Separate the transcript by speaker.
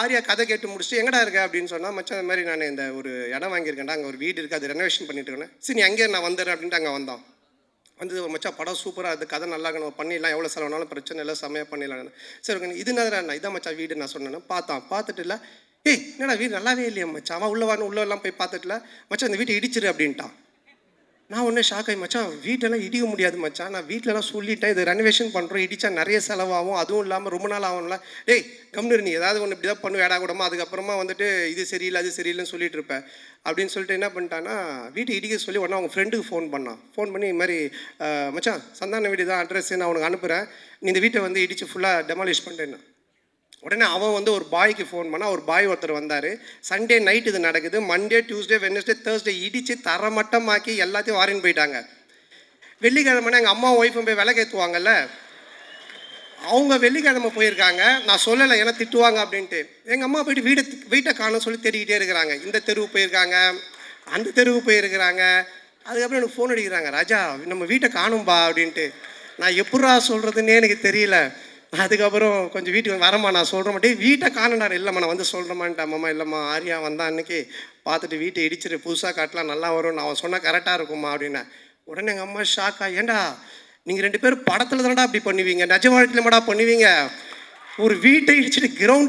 Speaker 1: ஆரியா கதை கேட்டு முடிச்சுட்டு எங்கடா இருக்க அப்படின்னு சொன்னால், மச்சான் இந்த மாதிரி நான் இந்த ஒரு இடம் வாங்கியிருக்கேன்டா, அங்கே ஒரு வீடு இருக்குது, அது ரெனோவேஷன் பண்ணிட்டு இருக்கேன். சரி நீ அங்கேயே நான் வந்துடுறேன் அப்படின்ட்டு அங்கே வந்தான். வந்து மச்சான் படம் சூப்பராக இருக்குது, கதை நல்லா நம்ம பண்ணிடலாம், எவ்வளோ செலவுனாலும் பிரச்சனை இல்லை, செம்மையாக பண்ணிடலாம். சரி ஓகே இது என்னதுடா, இதான் மச்சான் வீடு நான் சொன்னேன்னு பார்த்துட்டு இல்லை, ஏய் என்னடா வீடு நல்லாவே இல்லையா மச்சான், அவன் உள்ளெல்லாம் போய் பார்த்துட்டுல, மச்சான் இந்த வீட்டை இடிச்சிரு அப்படின்ட்டான். நான் ஒன்றே ஷாக் ஆகி, மச்சான் வீட்டெல்லாம் இடிக்க முடியாது மச்சான், நான் வீட்டிலலாம் சொல்லிட்டேன், இது ரெனோவேஷன் பண்ணுறோம், இடித்தா நிறைய செலவாகும், அதுவும் இல்லாமல் ரொம்ப நாள் ஆகும்ல. டேய் கம்னு நீ ஏதாவது ஒன்று இப்படி தான் பண்ணு வேடா கூடமா, அதுக்கப்புறமா வந்துட்டு இது சரியில்லை அது சரியில்லைன்னு சொல்லிட்டு இருப்பேன் அப்படின்னு சொல்லிட்டு என்ன பண்ணிட்டான்னா, வீட்டை இடிக்க சொல்லி உடனே அவங்க ஃப்ரெண்டுக்கு ஃபோன் பண்ணி இது மாதிரி மச்சான் சந்தான வீடு தான் அட்ரஸ் நான் உனக்கு அனுப்புகிறேன், நீ இந்த வீட்டை வந்து இடித்து ஃபுல்லாக டெமாலிஷ் பண்ணிட்டேன்னு. உடனே அவன் வந்து ஒரு பாய்க்கு ஃபோன் பண்ணால், ஒரு பாய் ஒருத்தர் வந்தார். சண்டே நைட் இது நடக்குது, மண்டே டியூஸ்டே வெட்னஸ்டே தேர்ஸ்டே இடித்து தரமட்டமாக்கி எல்லாத்தையும் வாரின்னு போயிட்டாங்க. வெள்ளிக்கிழமை எங்கள் அம்மா ஒய்ஃபும் போய் விளக்கேற்றுவாங்கல்ல, அவங்க வெள்ளிக்கிழமை போயிருக்காங்க. நான் சொல்லலை ஏன்னா திட்டுவாங்க அப்படின்ட்டு. எங்கள் அம்மா போயிட்டு வீட்டை காணோன்னு சொல்லி தேடிக்கிட்டே இருக்கிறாங்க. இந்த தெருவு போயிருக்காங்க, அந்த தெருவு போயிருக்கிறாங்க. அதுக்கப்புறம் எனக்கு ஃபோன் அடிக்கிறாங்க, ராஜா நம்ம வீட்டை காணும்பா அப்படின்ட்டு. நான் எப்படா சொல்கிறதுன்னே எனக்கு தெரியல. அதுக்கப்புறம் கொஞ்சம் வீட்டுக்கு வரமா நான் சொல்கிற மாட்டேன், வீட்டை காணண்டார். இல்லைம்மா நான் வந்து சொல்கிறேம்மான்ட்டு. அம்மா இல்லைம்மா ஆரியா வந்தான் அன்றைக்கி, பார்த்துட்டு வீட்டை இடிச்சிட்டு புதுசாக காட்டலாம் நல்லா வரும், நான் அவன் சொன்னால் கரெக்டாக இருக்குமா அப்படின்னேன். உடனே எங்கள் அம்மா ஷாக்கா, ஏண்டா நீங்கள் 2 பேரும் படத்தில் தானடா அப்படி பண்ணுவீங்க, நிஜ வாழ்க்கையில் மாடா பண்ணுவீங்க, ஒரு வீட்டை இடிச்சிட்டு கிரவுண்ட்